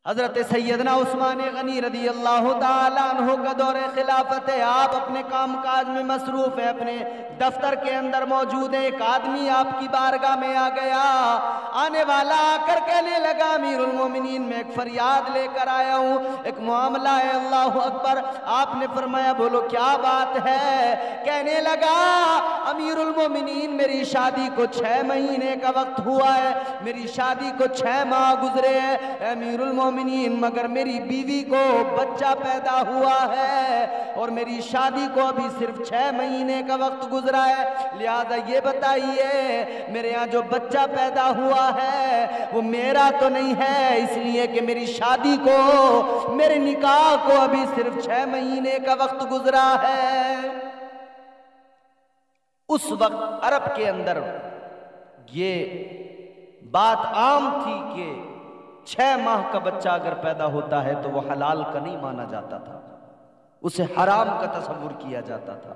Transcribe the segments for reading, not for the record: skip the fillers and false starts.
हजरत सैयदना उस्मान गनी रदी अल्लाह ताला अन्हु का दौरे खिलाफत है। आप अपने काम काज में मसरूफ है, अपने दफ्तर के अंदर मौजूद है। एक आदमी आपकी बारगाह में आ गया। आने वाला आकर कहने लगा, अमीरुल मोमिनीन मैं एक फरियाद लेकर आया हूँ, एक मामला है। अल्लाह अकबर। आपने फरमाया बोलो क्या बात है। कहने लगा, अमीरुल मोमिनीन मेरी शादी को 6 महीने का वक्त हुआ है, मेरी शादी को 6 माह गुजरे हैं अमीरुल मोमिनीन, मगर मेरी बीवी को बच्चा पैदा हुआ है और मेरी शादी को अभी सिर्फ 6 महीने का वक्त गुजरा है। लिहाजा ये बताइए मेरे यहाँ जो बच्चा पैदा हुआ है वो मेरा तो नहीं है, इसलिए कि मेरी शादी को, मेरे निकाह को अभी सिर्फ 6 महीने का वक्त गुजरा है। उस वक्त अरब के अंदर ये बात आम थी कि 6 माह का बच्चा अगर पैदा होता है तो वह हलाल का नहीं माना जाता था, उसे हराम का तस्वुर किया जाता था।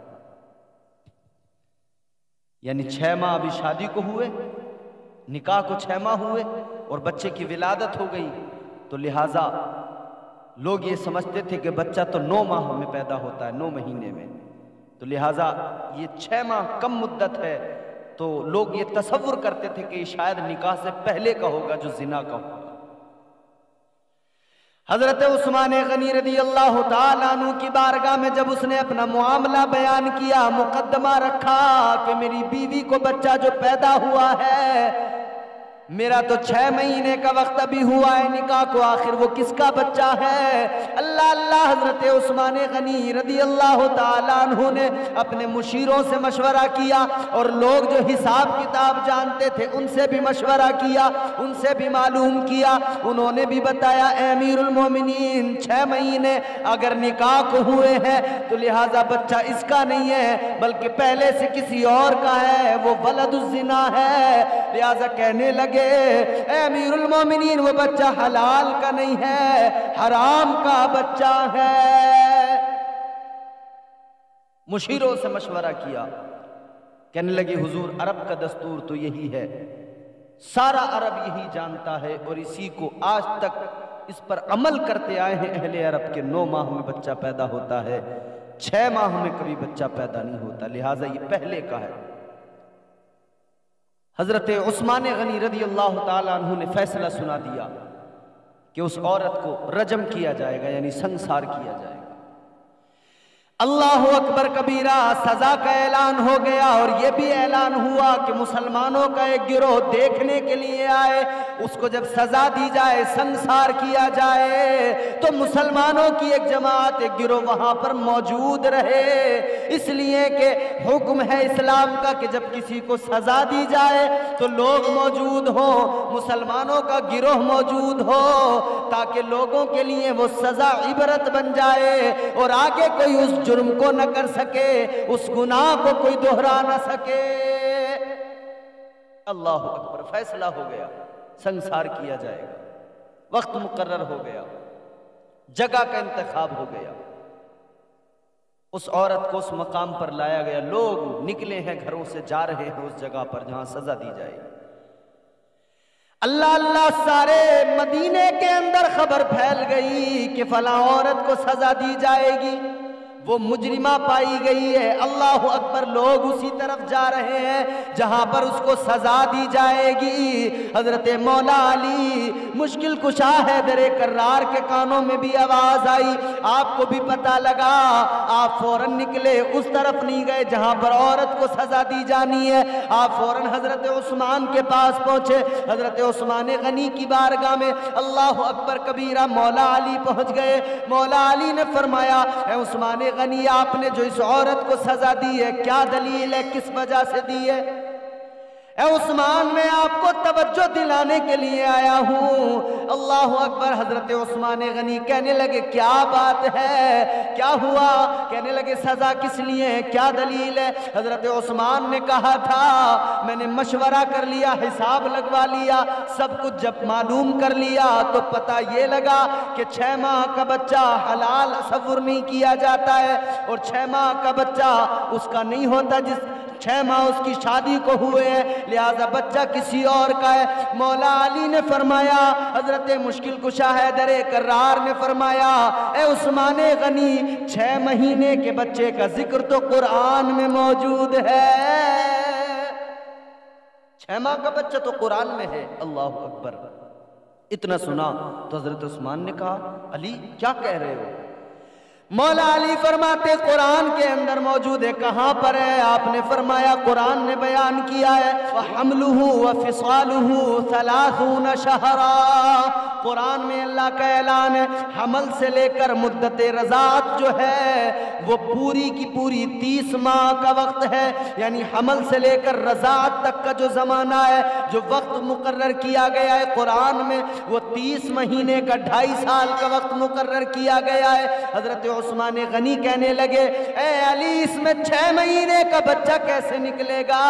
यानी 6 माह अभी शादी को हुए, निकाह को 6 माह हुए और बच्चे की विलादत हो गई, तो लिहाजा लोग ये समझते थे कि बच्चा तो 9 माह में पैदा होता है, 9 महीने में, तो लिहाजा ये 6 माह कम मुद्दत है। तो लोग ये तस्वुर करते थे कि शायद निकाह से पहले का होगा जो जिना का होगा। हजरत उस्मान गनी रदी अल्लाह ताला अन्हु की बारगाह में जब उसने अपना मामला बयान किया, मुकद्दमा रखा कि मेरी बीवी को बच्चा जो पैदा हुआ है, मेरा तो 6 महीने का वक्त अभी हुआ है निकाह को, आखिर वो किसका बच्चा है। अल्लाह अल्लाह। हजरत उस्मान गनी रदी अल्लाह ताला अन्हु ने अपने मुशीरों से मशवरा किया और लोग जो हिसाब किताब जानते थे उनसे भी मशवरा किया, उनसे भी मालूम किया। उन्होंने भी बताया अमीरुल मोमिनीन 6 महीने अगर निकाह को हुए हैं तो लिहाजा बच्चा इसका नहीं है बल्कि पहले से किसी और का है, वो वलदुज़्ज़िना है। लिहाजा कहने लगे अमीरुल मोमिनीन वो बच्चा हलाल का नहीं है, हराम का बच्चा है। मुशीरों से मशवरा किया, कहने लगे हुजूर अरब का दस्तूर तो यही है, सारा अरब यही जानता है और इसी को आज तक इस पर अमल करते आए हैं अहले अरब के। 9 माह में बच्चा पैदा होता है, 6 माह में कभी बच्चा पैदा नहीं होता, लिहाजा ये पहले का है। हजरत उस्मान गनी रदी अल्लाह ताला अन्हु ने फैसला सुना दिया कि उस औरत को रजम किया जाएगा, यानी संसार किया जाएगा। अल्लाह अकबर कबीरा। सजा का ऐलान हो गया और यह भी ऐलान हुआ कि मुसलमानों का एक गिरोह देखने के लिए आए, उसको जब सजा दी जाए, संसार किया जाए, तो मुसलमानों की एक जमात, एक गिरोह वहां पर मौजूद रहे। इसलिए कि हुक्म है इस्लाम का कि जब किसी को सजा दी जाए तो लोग मौजूद हो, मुसलमानों का गिरोह मौजूद हो, ताकि लोगों के लिए वो सजा इबरत बन जाए और आगे कोई उस जुर्म को न कर सके, उस गुनाह को कोई दोहरा न सके। अल्लाह अकबर। फैसला हो गया, संसार किया जाएगा, वक्त मुकर्रर हो गया, जगह का इंतखाब हो गया, उस औरत को उस मकाम पर लाया गया। लोग निकले हैं घरों से, जा रहे हैं उस जगह पर जहां सजा दी जाएगी। अल्लाह अल्लाह, सारे मदीने के अंदर खबर फैल गई कि फलां औरत को सजा दी जाएगी, वो मुजरिमा पाई गई है। अल्लाह अकबर। लोग उसी तरफ जा रहे हैं जहां पर उसको सजा दी जाएगी। हजरत मौला अली मुश्किल कुशा हैदर कर्रार के कानों में भी आवाज आई, आपको भी पता लगा, आप फौरन निकले, उस तरफ नहीं गए जहां पर औरत को सजा दी जानी है। आप फौरन हजरत उस्मान के पास पहुंचे, हजरत उस्मान गनी की बारगाह में। अल्लाह अकबर कबीरा। मौला अली पहुंच गए। मौला अली ने फरमाया, ए उस्मान गनी, आपने जो इस औरत को सजा दी है क्या दलील है, किस वजह से दी है? ए उस्मान, मैं आपको तवज्जो दिलाने के लिए आया हूँ। अल्लाह अकबर। हजरत उस्मान गनी कहने लगे क्या बात है, क्या हुआ? कहने लगे सजा किस लिए है, क्या दलील है? हजरत उस्मान ने कहा था मैंने मशवरा कर लिया, हिसाब लगवा लिया, सब कुछ जब मालूम कर लिया तो पता ये लगा कि 6 माह का बच्चा हलाल तसव्वुर नहीं किया जाता है और 6 माह का बच्चा उसका नहीं होता 6 माह उसकी शादी को हुए हैं, लिहाजा बच्चा किसी और का है। मौला अली ने फरमाया, हजरत मुश्किल कुशा हैदर कर्रार ने फरमाया, ए उस्मान गनी 6 महीने के बच्चे का जिक्र तो कुरान में मौजूद है। 6 माह का बच्चा तो कुरान में है। अल्लाह अकबर। इतना सुना तो हजरत उस्मान ने कहा, अली क्या कह रहे हो? मौला अली फरमाते, कुरान के अंदर मौजूद है। कहां पर है? आपने फरमाया, कुरान ने बयान किया है, व हमलुहु व फिसालुहु 30 शहरा। कुरान में अल्लाह का ऐलान है, हमल से लेकर मुद्दत रज़ात जो है वो पूरी की पूरी 30 माह का वक्त है। यानी हमल से लेकर रज़ात तक का जो ज़माना है, जो वक्त मुकर्रर किया गया है कुरान में, वो 30 महीने का 2.5 साल का वक्त मुकर्रर किया गया है। हजरत उस्मान गनी कहने लगे, ए अली इसमें 6 महीने का बच्चा कैसे निकलेगा?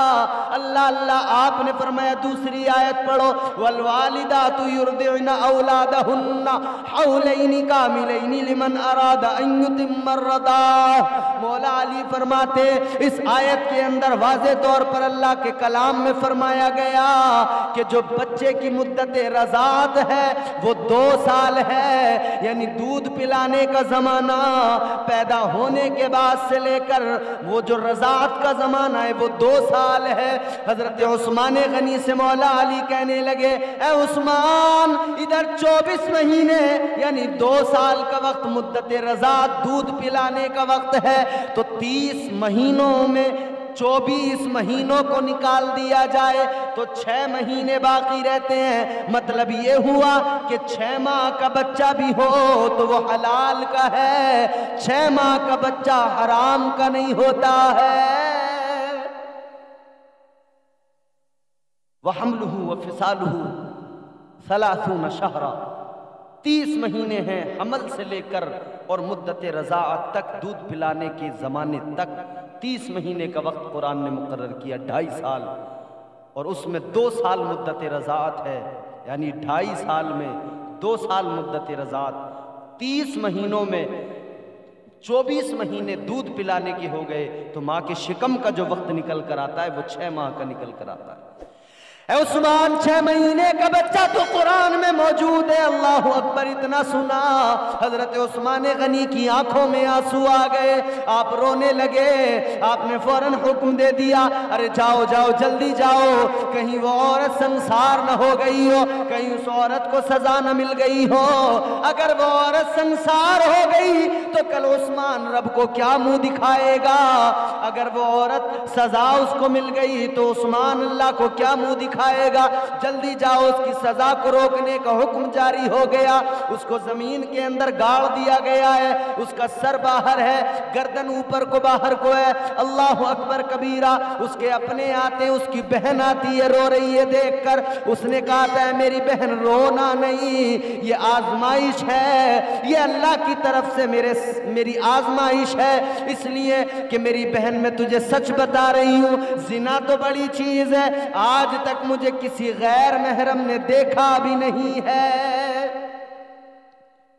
अल्लाह अल्लाह। आपने फरमाया, दूसरी आयत पढ़ो, वल वालिदातु युरदिना औलादहुन्ना हौलैनि कामिलैनि लिमन अरादा अन युतिम्मर रदा। मौला अली फरमाते, इस आयत के अंदर वाज़े तौर पर अल्लाह के कलाम में फरमाया गया कि जो बच्चे की मुद्दत रज़ात है वो 2 साल है। यानी दूध पिलाने का जमाना पैदा होने के बाद से लेकर वो जो रज़ात का जमाना है वो 2 साल है। हजरत उस्मान गनी से मौला अली कहने लगे, ए उस्मान इधर 24 महीने यानी 2 साल का वक्त मुद्दत रज़ात दूध पिलाने का वक्त है, तो 30 महीनों में 24 महीनों को निकाल दिया जाए तो 6 महीने बाकी रहते हैं। मतलब ये हुआ कि 6 माह का बच्चा भी हो तो वो हलाल का है, 6 माह का बच्चा हराम का नहीं होता है। वह हमलुहु व फिसालुहु 30 शहरा, 30 महीने हैं हमल से लेकर और मुद्दत रज़ाअत तक, दूध पिलाने के ज़माने तक 30 महीने का वक्त कुरान ने मुकर्रर किया, 2.5 साल। और उसमें 2 साल मुद्दत रज़ाअत है, यानी 2.5 साल में 2 साल मुद्दत रज़ाअत, 30 महीनों में 24 महीने दूध पिलाने के हो गए, तो माँ के शिकम का जो वक्त निकल कर आता है वो 6 माह का निकल कर आता है। उस्मान 6 महीने का बच्चा तो कुरान में मौजूद है। अल्लाह अकबर। इतना सुना हजरत उस्मान गनी की आंखों में आंसू आ गए, आप रोने लगे। आपने फौरन हुक्म दे दिया, अरे जाओ जाओ जल्दी जाओ, कहीं वो औरत संसार न हो गई हो, कहीं उस औरत को सजा न मिल गई हो। अगर वो औरत संसार हो गई तो कल उस्मान रब को क्या मुंह दिखाएगा? अगर वो औरत सजा उसको मिल गई तो उस्मान अल्लाह को क्या मुंह दिखाएगा? जल्दी जाओ, उसकी सजा को रोकने का हुक्म जारी हो गया। उसको जमीन के अंदर गाड़ दिया गया है, उसका सर बाहर है, गर्दन ऊपर को बाहर को है। अल्लाह अकबर कबीरा। उसके अपने आते, उसकी बहन आती है, रो रही है देखकर। उसने कहा था, मेरी बहन रोना नहीं, ये आजमाइश है, ये अल्लाह की तरफ से मेरी आजमाइश है, इसलिए कि मेरी बहन मैं तुझे सच बता रही हूँ, जिना तो बड़ी चीज है, आज तक मुझे किसी गैर महरम ने देखा भी नहीं है।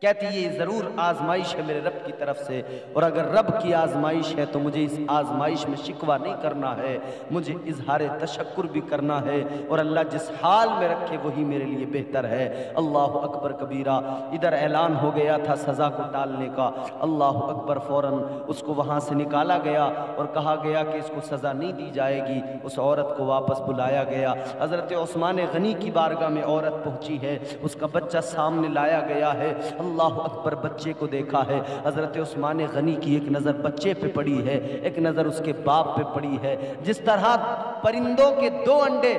कहती ये जरूर आजमाइश है मेरे रब की तरफ से, और अगर रब की आजमाइश है तो मुझे इस आजमाइश में शिकवा नहीं करना है, मुझे इजहार तशक्कुर भी करना है, और अल्लाह जिस हाल में रखे वही मेरे लिए बेहतर है। अल्लाह अकबर कबीरा। इधर ऐलान हो गया था सज़ा को टालने का। अल्लाह अकबर। फ़ौरन उसको वहाँ से निकाला गया और कहा गया कि इसको सज़ा नहीं दी जाएगी। उस औरत को वापस बुलाया गया। हज़रत उस्मान गनी की बारगाह में औरत पहुँची है, उसका बच्चा सामने लाया गया है। अल्लाह अकबर। बच्चे को देखा है। हजरत उस्मान गनी की एक नज़र बच्चे पे पड़ी है, एक नज़र उसके बाप पे पड़ी है। जिस तरह परिंदों के 2 अंडे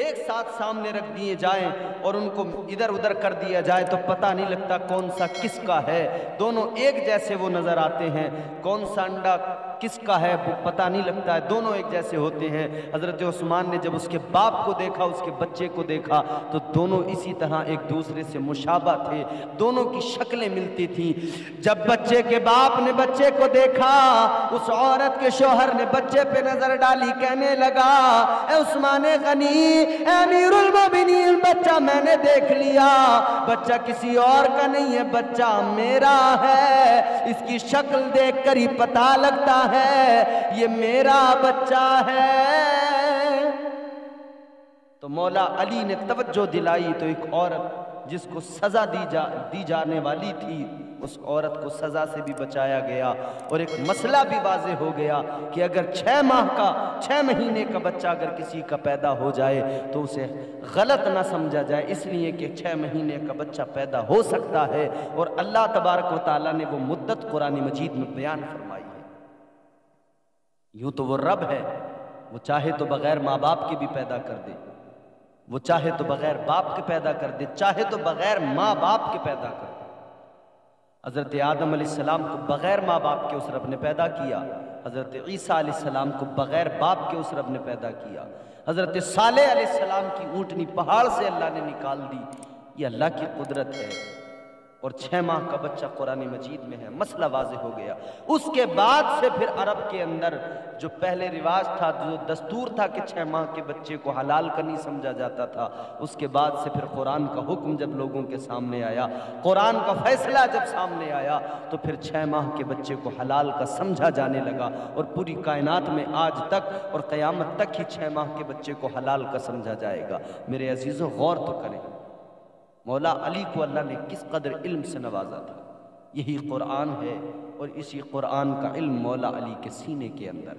एक साथ सामने रख दिए जाएं और उनको इधर उधर कर दिया जाए तो पता नहीं लगता कौन सा किसका है, दोनों एक जैसे वो नजर आते हैं। कौन सा अंडा किसका है वो पता नहीं लगता है, दोनों एक जैसे होते हैं। हजरत उस्मान ने जब उसके बाप को देखा, उसके बच्चे को देखा, तो दोनों इसी तरह एक दूसरे से मुशाबा थे, दोनों की शक्लें मिलती थी। जब बच्चे के बाप ने बच्चे को देखा, उस औरत के शौहर ने बच्चे पे नजर डाली, कहने लगा, ए उस्मान गनी अमीरुल मोमिनीन, बच्चा मैंने देख लिया, बच्चा किसी और का नहीं है, बच्चा मेरा है, इसकी शक्ल देखकर ही पता लगता है ये मेरा बच्चा है। तो मौला अली ने तवज्जो दिलाई तो एक औरत जिसको सजा दी जाने वाली थी, उस औरत को सजा से भी बचाया गया। और एक मसला भी वाज़े हो गया कि अगर 6 माह का 6 महीने का बच्चा अगर किसी का पैदा हो जाए तो उसे गलत ना समझा जाए, इसलिए कि 6 महीने का बच्चा पैदा हो सकता है। और अल्लाह तबारक व तआला ने वो मुद्दत कुरान मजीद में बयान फरमाई है। यूं तो वो रब है, वो चाहे तो बगैर माँ बाप के भी पैदा कर दे, वो चाहे तो बगैर बाप के पैदा कर दे, चाहे तो बगैर माँ बाप के पैदा कर दे। हज़रत आदम अलैहिस्सलाम को बगैर माँ बाप के उस रब ने पैदा किया, हज़रत ईसा अलैहिस्सलाम को बगैर बाप के उस रब ने पैदा किया, हज़रत सालेह अलैहिस्सलाम की ऊँटनी पहाड़ से अल्लाह ने निकाल दी। ये अल्लाह की कुदरत है। और 6 माह का बच्चा कुरान मजीद में है, मसला वाज़े हो गया। उसके बाद से फिर अरब के अंदर जो पहले रिवाज था, जो दस्तूर था कि 6 माह के बच्चे को हलाल का नहीं समझा जाता था, उसके बाद से फिर कुरान का हुक्म जब लोगों के सामने आया, कुरान का फैसला जब सामने आया, तो फिर 6 माह के बच्चे को हलाल का समझा जाने लगा। और पूरी कायनात में आज तक और क़यामत तक ही 6 माह के बच्चे को हलाल का समझा जाएगा। मेरे अजीज़ों, गौर तो करें, मौला अली को अल्लाह ने किस कदर इल्म से नवाजा था। यही कुरान है और इसी कुरान का इल्म मौला अली के सीने के अंदर है।